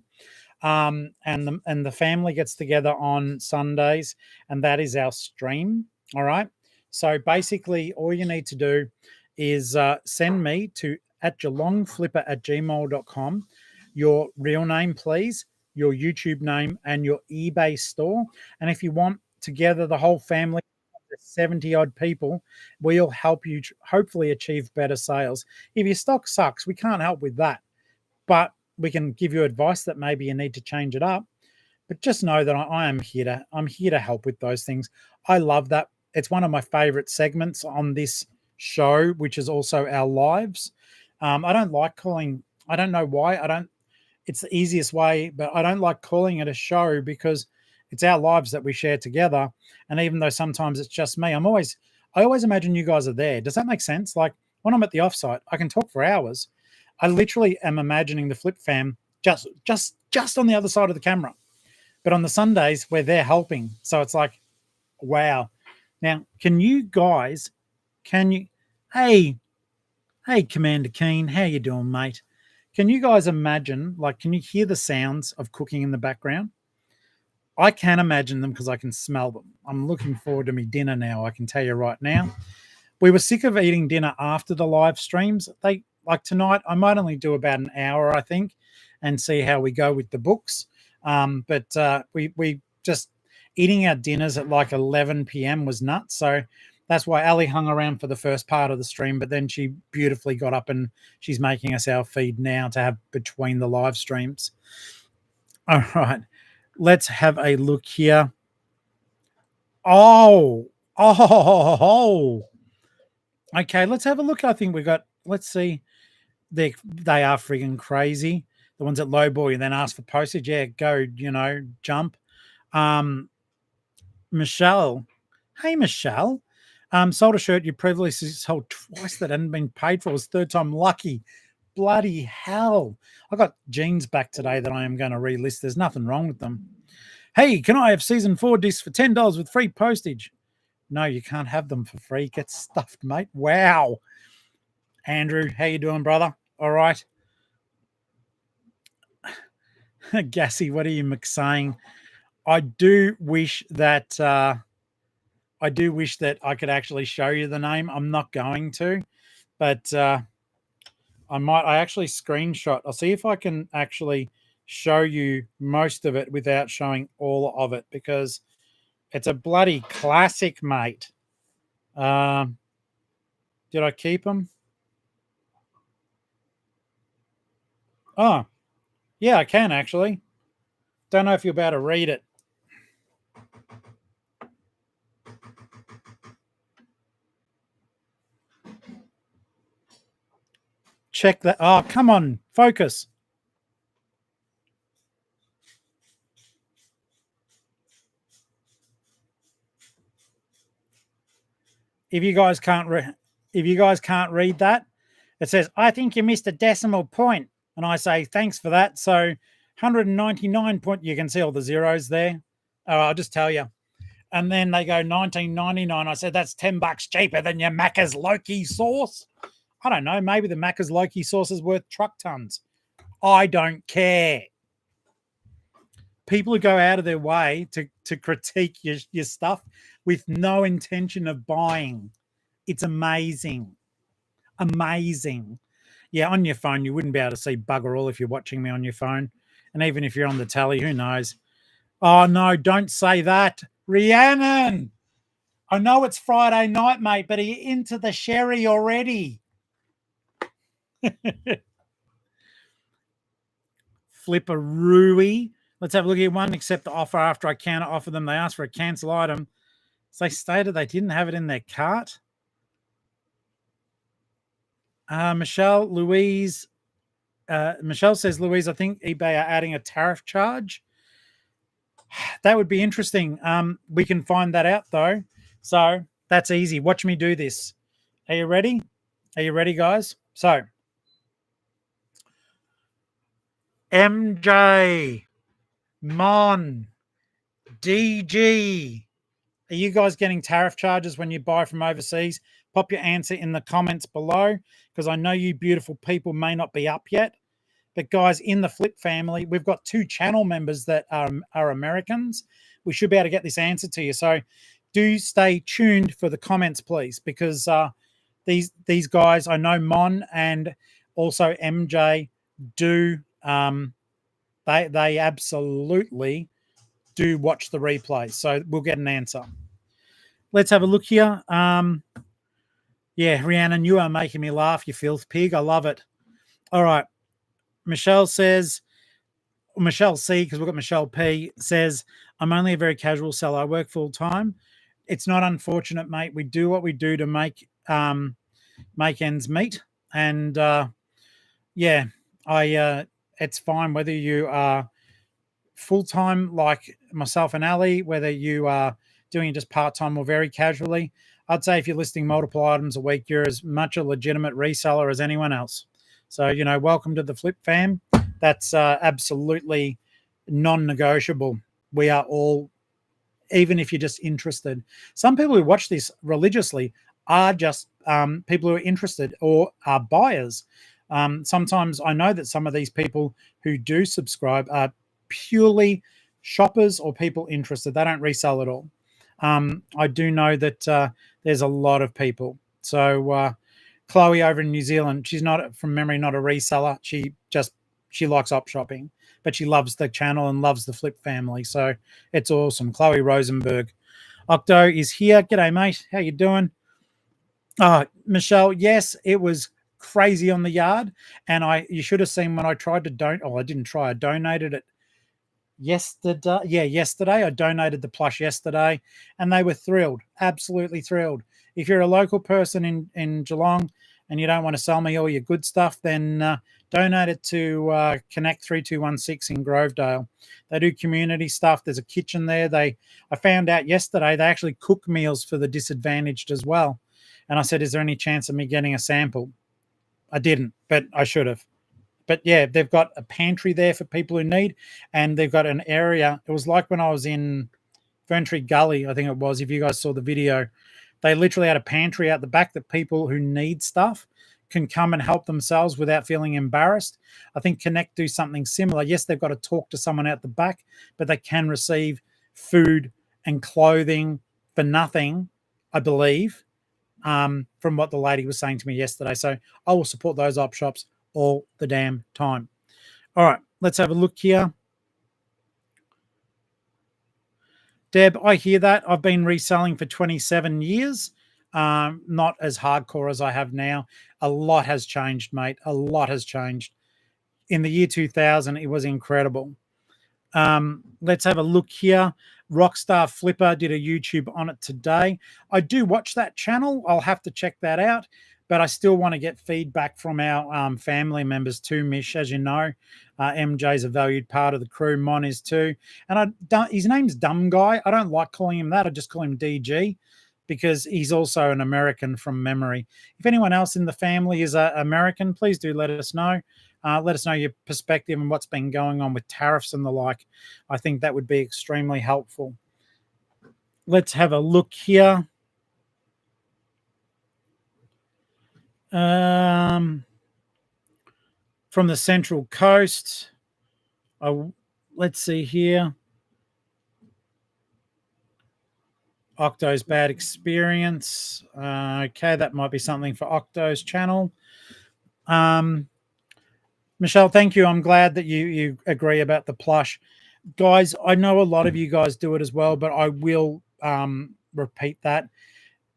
And the family gets together on Sundays, and that is our stream. All right. So basically, all you need to do is send me to at Geelong-Flipper@gmail.com your real name, please, your YouTube name, and your eBay store. And if you want together the whole family, 70 odd people, we'll help you hopefully achieve better sales. If your stock sucks, we can't help with that, but we can give you advice that maybe you need to change it up. But just know that I'm here to help with those things. I love that. It's one of my favorite segments on this show, which is also our lives. I don't like calling, I don't know why. It's the easiest way, but I don't like calling it a show because it's our lives that we share together. And even though sometimes it's just me, I always imagine you guys are there. Does that make sense? Like when I'm at the offsite, I can talk for hours. I literally am imagining the Flip fam just on the other side of the camera. But on the Sundays, we're there helping. So it's like, wow. Now, hey, Commander Keen, how you doing, mate? Can you guys imagine, like, can you hear the sounds of cooking in the background? I can imagine them because I can smell them. I'm looking forward to me dinner now, I can tell you right now. We were sick of eating dinner after the live streams. Like tonight, I might only do about an hour, I think, and see how we go with the books. But we just eating our dinners at like 11 p.m. was nuts. So that's why Ali hung around for the first part of the stream, but then she beautifully got up and she's making us our feed now to have between the live streams. All right, let's have a look here. Oh. Okay, let's have a look. I think let's see. They are friggin' crazy. The ones at lowball and then ask for postage. Yeah, go, jump. Michelle. Hey, Michelle. Sold a shirt you previously sold twice that hadn't been paid for. It was third time lucky. Bloody hell. I got jeans back today that I am going to relist. There's nothing wrong with them. Hey, can I have season 4 discs for $10 with free postage? No, you can't have them for free. Get stuffed, mate. Wow. Andrew, how you doing, brother? All right. Gassy, what are you saying? I do wish that I could actually show you the name. I'm not going to, but I actually screenshot. I'll see if I can actually show you most of it without showing all of it because it's a bloody classic, mate. Did I keep them? Oh, yeah, I can actually. Don't know if you'll be able to read it. Check that. Oh, come on, focus. If you guys can't read that, it says, "I think you missed a decimal point," and I say, "Thanks for that." So, 199 point. You can see all the zeros there. Oh, I'll just tell you. And then they go 19.99. I said, "That's $10 cheaper than your Macca's Loki sauce." I don't know. Maybe the Macca's Loki sauce is worth truck tons. I don't care. People who go out of their way to critique your stuff with no intention of buying. It's amazing. Amazing. Yeah, on your phone, you wouldn't be able to see bugger all if you're watching me on your phone. And even if you're on the telly, who knows? Oh, no, don't say that. Rhiannon, I know it's Friday night, mate, but are you into the sherry already? Flipper Rui. Let's have a look at one. Accept the offer after I counter offer them. They asked for a cancel item. So they stated they didn't have it in their cart. Michelle says, Louise, I think eBay are adding a tariff charge. That would be interesting. We can find that out though. So that's easy. Watch me do this. Are you ready? Are you ready, guys? So MJ, Mon, DG. Are you guys getting tariff charges when you buy from overseas? Pop your answer in the comments below because I know you beautiful people may not be up yet. But guys, in the Flip family, we've got 2 channel members that are Americans. We should be able to get this answer to you. So do stay tuned for the comments, please, because these guys, I know Mon and also MJ do they absolutely do watch the replay. So we'll get an answer. Let's have a look here. Yeah, Rhiannon, you are making me laugh, you filth pig. I love it. All right. Michelle says, Michelle C, because we've got Michelle P, says, I'm only a very casual seller. I work full time. It's not unfortunate, mate. We do what we do to make ends meet. And yeah, it's fine whether you are full time like myself and Ali, whether you are doing it just part time or very casually. I'd say if you're listing multiple items a week, you're as much a legitimate reseller as anyone else. So, welcome to the Flip fam. That's absolutely non-negotiable. We are all, even if you're just interested. Some people who watch this religiously are just people who are interested or are buyers. Sometimes I know that some of these people who do subscribe are purely shoppers or people interested. They don't resell at all. I do know that there's a lot of people. So Chloe over in New Zealand, she's not, from memory, not a reseller. She likes op shopping, but she loves the channel and loves the Flip family. So it's awesome. Chloe Rosenberg. Octo is here. G'day, mate. How you doing? Michelle, yes, it was crazy on the yard. And you should have seen when I tried to donate. Oh, I didn't try. I donated it yesterday. Yeah, yesterday. I donated the plush yesterday and they were thrilled. Absolutely thrilled. If you're a local person in Geelong and you don't want to sell me all your good stuff, then donate it to Connect 3216 in Grovedale. They do community stuff. There's a kitchen there. I found out yesterday they actually cook meals for the disadvantaged as well. And I said, is there any chance of me getting a sample? I didn't, but I should have. But yeah, they've got a pantry there for people who need, and they've got an area. It was like when I was in Ferntree Gully, I think it was, if you guys saw the video. They literally had a pantry out the back that people who need stuff can come and help themselves without feeling embarrassed. I think Connect do something similar. Yes, they've got to talk to someone out the back, but they can receive food and clothing for nothing, I believe, from what the lady was saying to me yesterday. So I will support those op shops all the damn time. All right, let's have a look here. Deb, I hear that. I've been reselling for 27 years. Not as hardcore as I have now. A lot has changed, mate. A lot has changed. in the year 2000, it was incredible. Let's have a look here. Rockstar-Flipper did a YouTube on it today. I do watch that channel. I'll have to check that out, but I still want to get feedback from our family members too, Mish. As you know, MJ's a valued part of the crew. Mon is too. And his name's Dumb Guy. I don't like calling him that. I just call him DG because he's also an American from memory. If anyone else in the family is American, please do let us know. Let us know your perspective and what's been going on with tariffs and the like. I think that would be extremely helpful. Let's have a look here. From the Central Coast. Let's see here. Octo's bad experience. Okay, that might be something for Octo's channel. Michelle, thank you. I'm glad that you agree about the plush. Guys, I know a lot of you guys do it as well, but I will repeat that.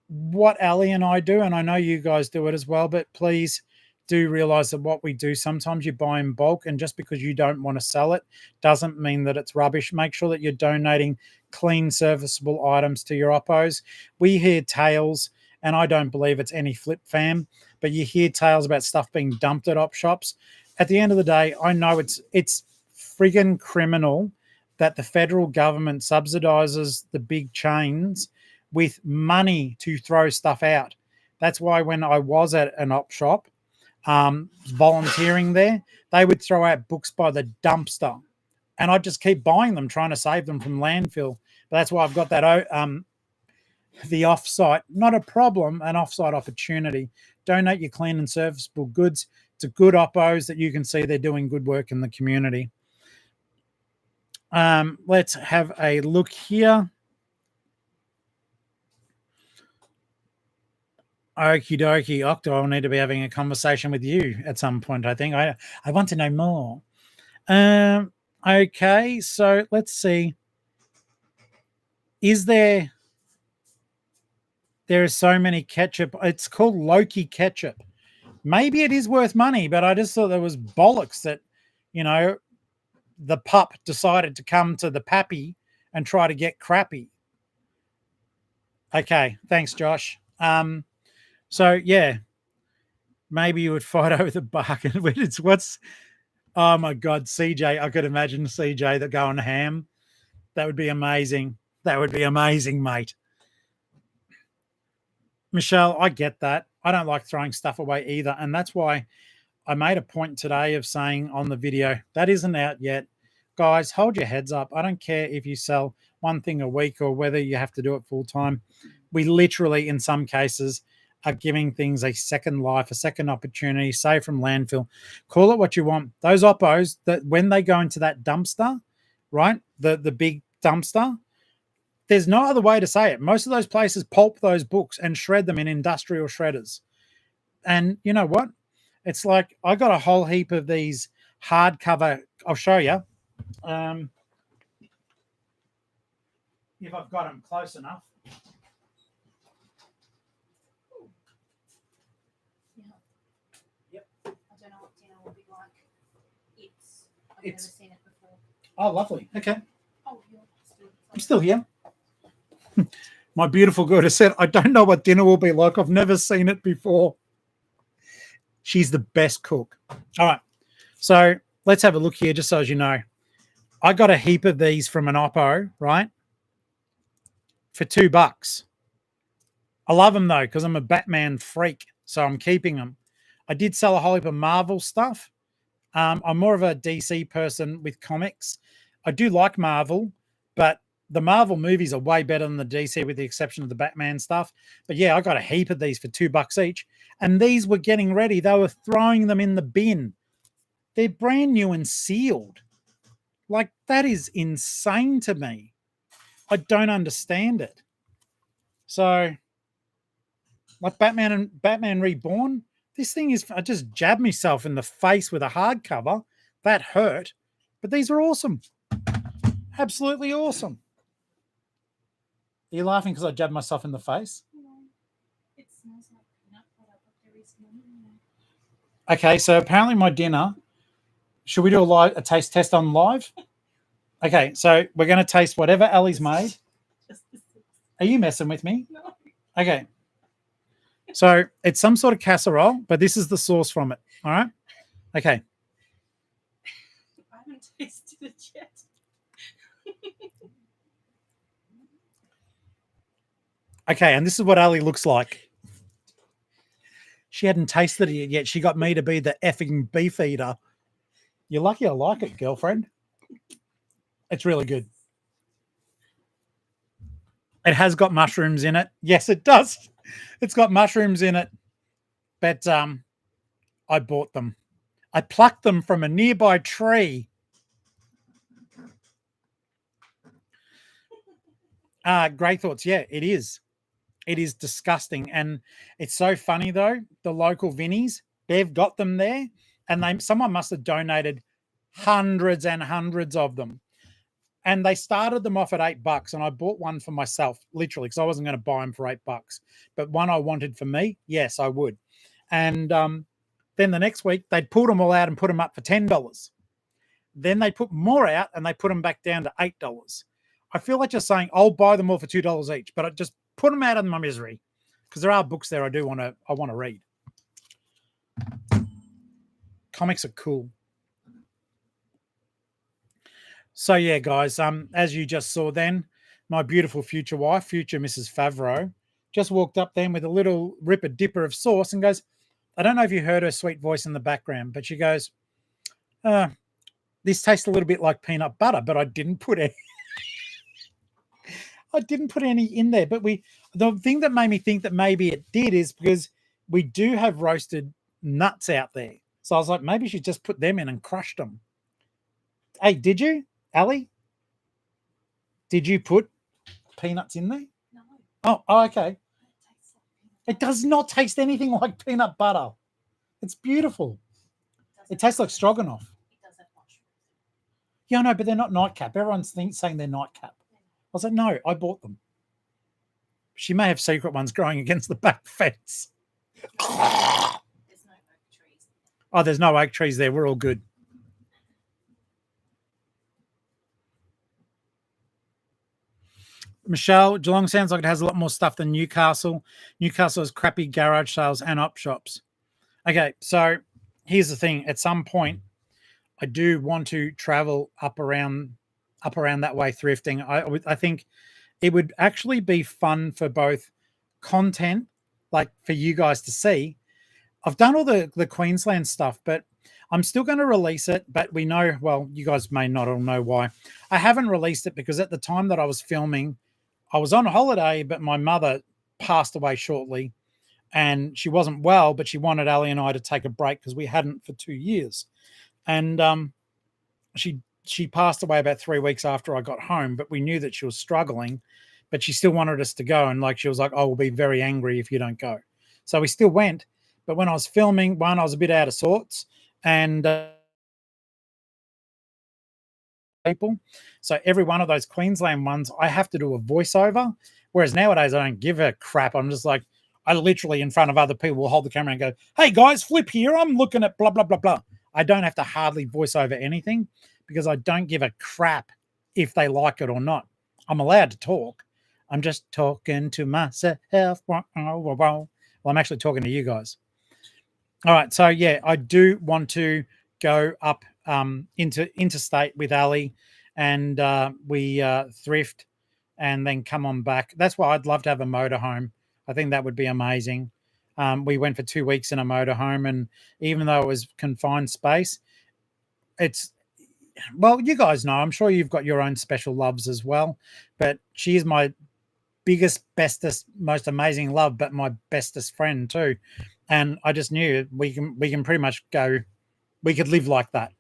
What Ali and I do, and I know you guys do it as well, but please do realize that what we do, sometimes you buy in bulk, and just because you don't want to sell it doesn't mean that it's rubbish. Make sure that you're donating clean, serviceable items to your oppos. We hear tales, and I don't believe it's any flip fam, but you hear tales about stuff being dumped at op shops. At the end of the day, I know it's friggin' criminal that the federal government subsidizes the big chains with money to throw stuff out. That's why when I was at an op shop, volunteering there, they would throw out books by the dumpster, and I'd just keep buying them, trying to save them from landfill. But that's why I've got that the offsite, not a problem, an offsite opportunity. Donate your clean and serviceable goods to good oppos that you can see they're doing good work in the community. Let's have a look here. Okie dokie, Octo, I'll need to be having a conversation with you at some point, I think. I want to know more. Okay, so let's see. There is so many ketchup. It's called Loki ketchup. Maybe it is worth money, but I just thought there was bollocks that, the pup decided to come to the pappy and try to get crappy. Okay, thanks, Josh. So yeah, maybe you would fight over the bargain. Oh my God, CJ! I could imagine CJ that going ham. That would be amazing. That would be amazing, mate. Michelle, I get that. I don't like throwing stuff away either, and that's why I made a point today of saying on the video that isn't out yet. Guys, hold your heads up. I don't care if you sell one thing a week or whether you have to do it full time. We literally, in some cases, are giving things a second life, a second opportunity, say from landfill. Call it what you want. Those oppos, that when they go into that dumpster, right, the big dumpster, there's no other way to say it. Most of those places pulp those books and shred them in industrial shredders. And you know what? It's like I got a whole heap of these hardcover. I'll show you. If I've got them close enough. I've never seen it before. Oh, lovely. Okay. Oh, I'm still here. My beautiful girl has said, I don't know what dinner will be like. I've never seen it before. She's the best cook. All right. So let's have a look here, just so as you know. I got a heap of these from an oppo, right? For $2. I love them, though, because I'm a Batman freak, so I'm keeping them. I did sell a whole heap of Marvel stuff. I'm more of a DC person with comics. I do like Marvel, but the Marvel movies are way better than the DC with the exception of the Batman stuff. But yeah, I got a heap of these for $2 each. And these were getting ready. They were throwing them in the bin. They're brand new and sealed. Like, that is insane to me. I don't understand it. So, like Batman Reborn, this thing is, I just jabbed myself in the face with a hardcover. That hurt. But these are awesome. Absolutely awesome. Are you laughing because I jabbed myself in the face? No. It smells like peanut butter, but there is no. Okay, so apparently my dinner Should we do a taste test on live? Okay, so we're going to taste whatever Ellie's made. Are you messing with me? No. Okay. So it's some sort of casserole, but this is the sauce from it. All right. Okay. I haven't tasted it yet. Okay, and this is what Ali looks like. She hadn't tasted it yet. She got me to be the effing beef eater. You're lucky I like it, girlfriend. It's really good. It has got mushrooms in it. Yes, it does. It's got mushrooms in it. But I bought them. I plucked them from a nearby tree. Great thoughts. Yeah, it is. It is disgusting. And it's so funny, though. The local Vinnies, they've got them there. And someone must have donated hundreds and hundreds of them. And they started them off at $8. And I bought one for myself, literally, because I wasn't going to buy them for $8. But one I wanted for me, yes, I would. And then the next week, they'd pulled them all out and put them up for $10. Then they put more out and they put them back down to $8. I feel like just saying, I'll buy them all for $2 each, but I just put them out of my misery because there are books there I want to read. Comics are cool. So yeah, guys, as you just saw then, my beautiful future wife, future Mrs. Favreau, just walked up then with a little ripper dipper of sauce and goes, I don't know if you heard her sweet voice in the background, but she goes, this tastes a little bit like peanut butter, but I didn't put any. I didn't put any in there. But the thing that made me think that maybe it did is because we do have roasted nuts out there. So I was like, maybe she just put them in and crushed them. Hey, did you, Ali? Did you put peanuts in there? No. Oh, okay. It does not taste anything like peanut butter. It's beautiful. It tastes like stroganoff. It does have mushrooms. Yeah, no, but they're not nightcap. Everyone's saying they're nightcap. I was like, no, I bought them. She may have secret ones growing against the back fence. There's no oak trees. Oh, there's no oak trees there. We're all good. Michelle, Geelong sounds like it has a lot more stuff than Newcastle. Newcastle has crappy garage sales and op shops. Okay, so here's the thing. At some point, I do want to travel up around that way thrifting. I think it would actually be fun for both content, like for you guys to see. I've done all the Queensland stuff, but I'm still going to release it. But we know, well, you guys may not all know why. I haven't released it because at the time that I was filming, I was on holiday, but my mother passed away shortly and she wasn't well, but she wanted Ali and I to take a break because we hadn't for 2 years. And she passed away about 3 weeks after I got home, but we knew that she was struggling, but she still wanted us to go. And like, she was like, I will be very angry if you don't go. So we still went. But when I was filming, I was a bit out of sorts and people. So every one of those Queensland ones, I have to do a voiceover. Whereas nowadays, I don't give a crap. I'm just like, I literally in front of other people will hold the camera and go, hey guys, Flip here. I'm looking at blah, blah, blah, blah. I don't have to hardly voice over anything because I don't give a crap if they like it or not. I'm allowed to talk. I'm just talking to myself. Well, I'm actually talking to you guys. All right. So yeah, I do want to go up interstate with Ali and we thrift and then come on back. That's why I'd love to have a motorhome. I think that would be amazing. We went for 2 weeks in a motorhome, and even though it was confined space, well, you guys know, I'm sure you've got your own special loves as well, but she is my biggest, bestest, most amazing love, but my bestest friend too. And I just knew we can pretty much go, we could live like that.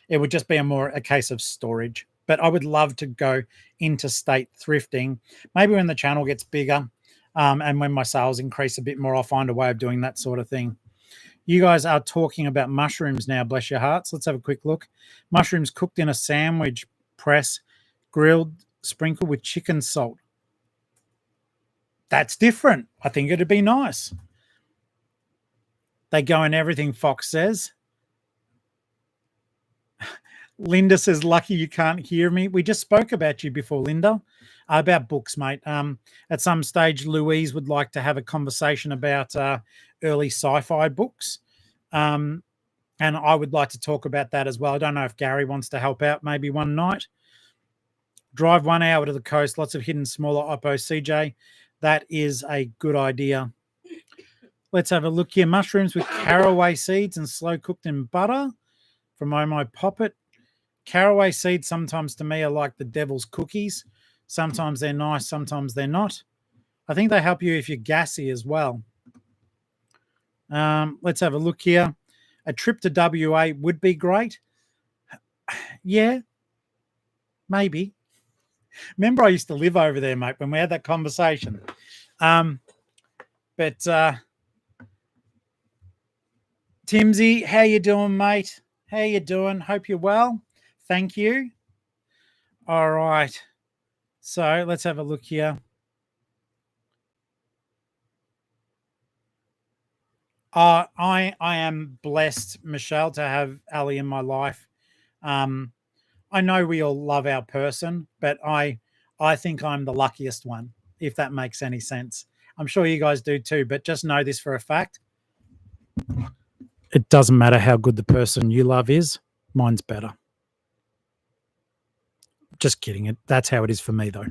It would just be a case of storage. But I would love to go interstate thrifting. Maybe when the channel gets bigger and when my sales increase a bit more, I'll find a way of doing that sort of thing. You guys are talking about mushrooms now, bless your hearts. Let's have a quick look. Mushrooms cooked in a sandwich press, grilled, sprinkled with chicken salt. That's different. I think it'd be nice. They go in everything, Fox says. Linda says, lucky you can't hear me. We just spoke about you before, Linda, about books, mate. At some stage, Louise would like to have a conversation about early sci-fi books. And I would like to talk about that as well. I don't know if Gary wants to help out maybe one night. Drive 1 hour to the coast, lots of hidden smaller oppo, CJ. That is a good idea. Let's have a look here. Mushrooms with caraway seeds and slow cooked in butter from Omo Poppet. Caraway seeds sometimes to me are like the devil's cookies. Sometimes they're nice, sometimes they're not. I think they help you if you're gassy as well. Let's have a look here. A trip to WA would be great. Yeah, maybe. Remember I used to live over there, mate, when we had that conversation. Timsy, how you doing, mate? How you doing? Hope you're well. Thank you. All right. So let's have a look here. I am blessed, Michelle, to have Ali in my life. I know we all love our person, but I think I'm the luckiest one, if that makes any sense. I'm sure you guys do too, but just know this for a fact. It doesn't matter how good the person you love is. Mine's better. Just kidding. That's how it is for me, though.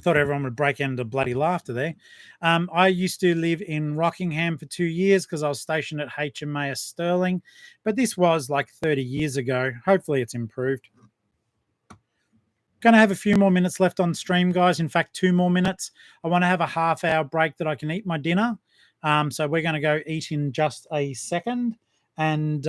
Thought everyone would break into bloody laughter there. I used to live in Rockingham for 2 years because I was stationed at HMAS Stirling, but this was like 30 years ago. Hopefully it's improved. Going to have a few more minutes left on stream, guys. In fact, 2 more minutes. I want to have a half-hour break that I can eat my dinner. So we're going to go eat in just a second, and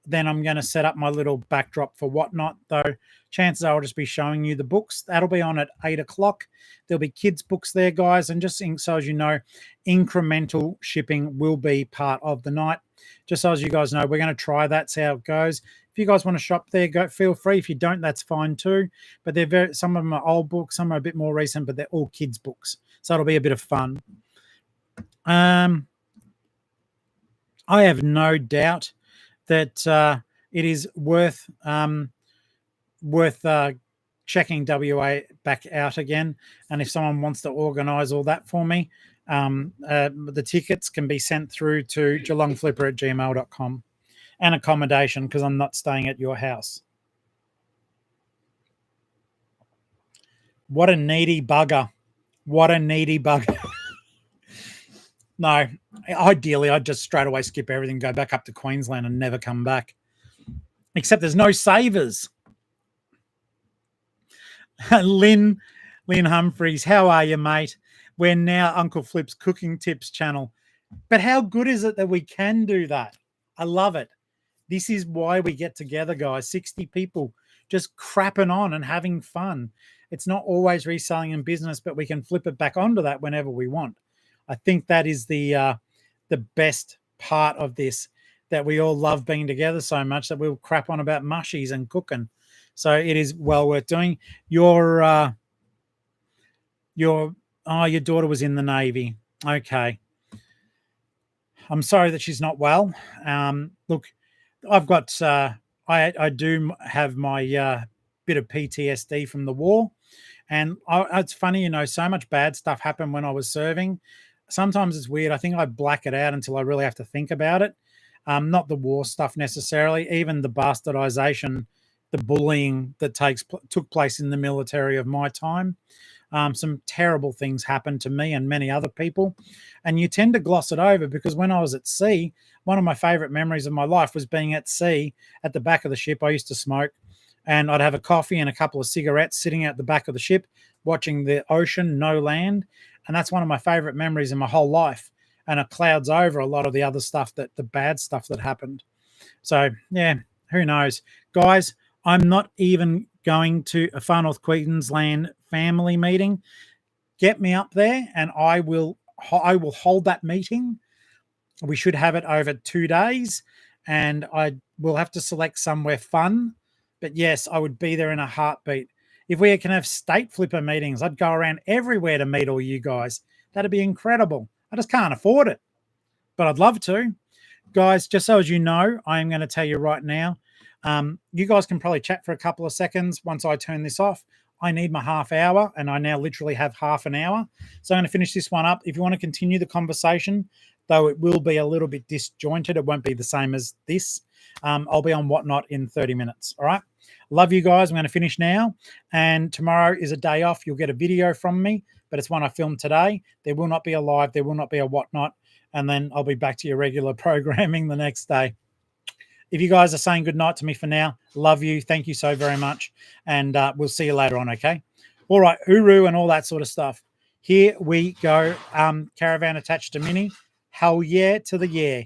then I'm going to set up my little backdrop for whatnot, though chances are I'll just be showing you the books. That'll be on at 8 o'clock. There'll be kids' books there, guys. And just so as you know, incremental shipping will be part of the night. Just so as you guys know, we're going to try that, see how it goes. If you guys want to shop there, go feel free. If you don't, that's fine too. But some of them are old books, some are a bit more recent, but they're all kids' books. So it'll be a bit of fun. I have no doubt that it is worth checking WA back out again. And if someone wants to organise all that for me, the tickets can be sent through to Geelong-Flipper@gmail.com, and accommodation, because I'm not staying at your house. What a needy bugger. What a needy bugger. No, ideally, I'd just straight away skip everything, go back up to Queensland and never come back. Except there's no savers. Lynn Humphreys, how are you, mate? We're now Uncle Flip's cooking tips channel. But how good is it that we can do that? I love it. This is why we get together, guys. 60 people just crapping on and having fun. It's not always reselling in business, but we can flip it back onto that whenever we want. I think that is the best part of this, that we all love being together so much that we'll crap on about mushies and cooking. So it is well worth doing. Your daughter was in the Navy. Okay. I'm sorry that she's not well. Look, I've got I do have my bit of PTSD from the war, and it's funny, so much bad stuff happened when I was serving. Sometimes it's weird. I think I black it out until I really have to think about it. Not the war stuff necessarily, even the bastardization, the bullying that took place in the military of my time. Some terrible things happened to me and many other people, and you tend to gloss it over because when I was at sea, one of my favorite memories of my life was being at sea at the back of the ship. I used to smoke, and I'd have a coffee and a couple of cigarettes sitting at the back of the ship watching the ocean, no land, and that's one of my favorite memories in my whole life, and it clouds over a lot of the other stuff, the bad stuff that happened. So, yeah, who knows? Guys, I'm not even going to a Far North Queensland family meeting. Get me up there and I will hold that meeting. We should have it over 2 days, and I will have to select somewhere fun. But yes, I would be there in a heartbeat. If we can have state flipper meetings, I'd go around everywhere to meet all you guys. That'd be incredible. I just can't afford it, but I'd love to. Guys, just so as you know, I am going to tell you right now, You guys can probably chat for a couple of seconds once I turn this off. I need my half hour, and I now literally have half an hour. So I'm going to finish this one up. If you want to continue the conversation, though it will be a little bit disjointed, it won't be the same as this. I'll be on Whatnot in 30 minutes. All right. Love you guys. I'm going to finish now. And tomorrow is a day off. You'll get a video from me, but it's one I filmed today. There will not be a live. There will not be a Whatnot. And then I'll be back to your regular programming the next day. If you guys are saying good night to me for now, love you. Thank you so very much. And we'll see you later on, okay? All right, Uru and all that sort of stuff. Here we go. Caravan attached to Mini. Hell yeah to the yeah.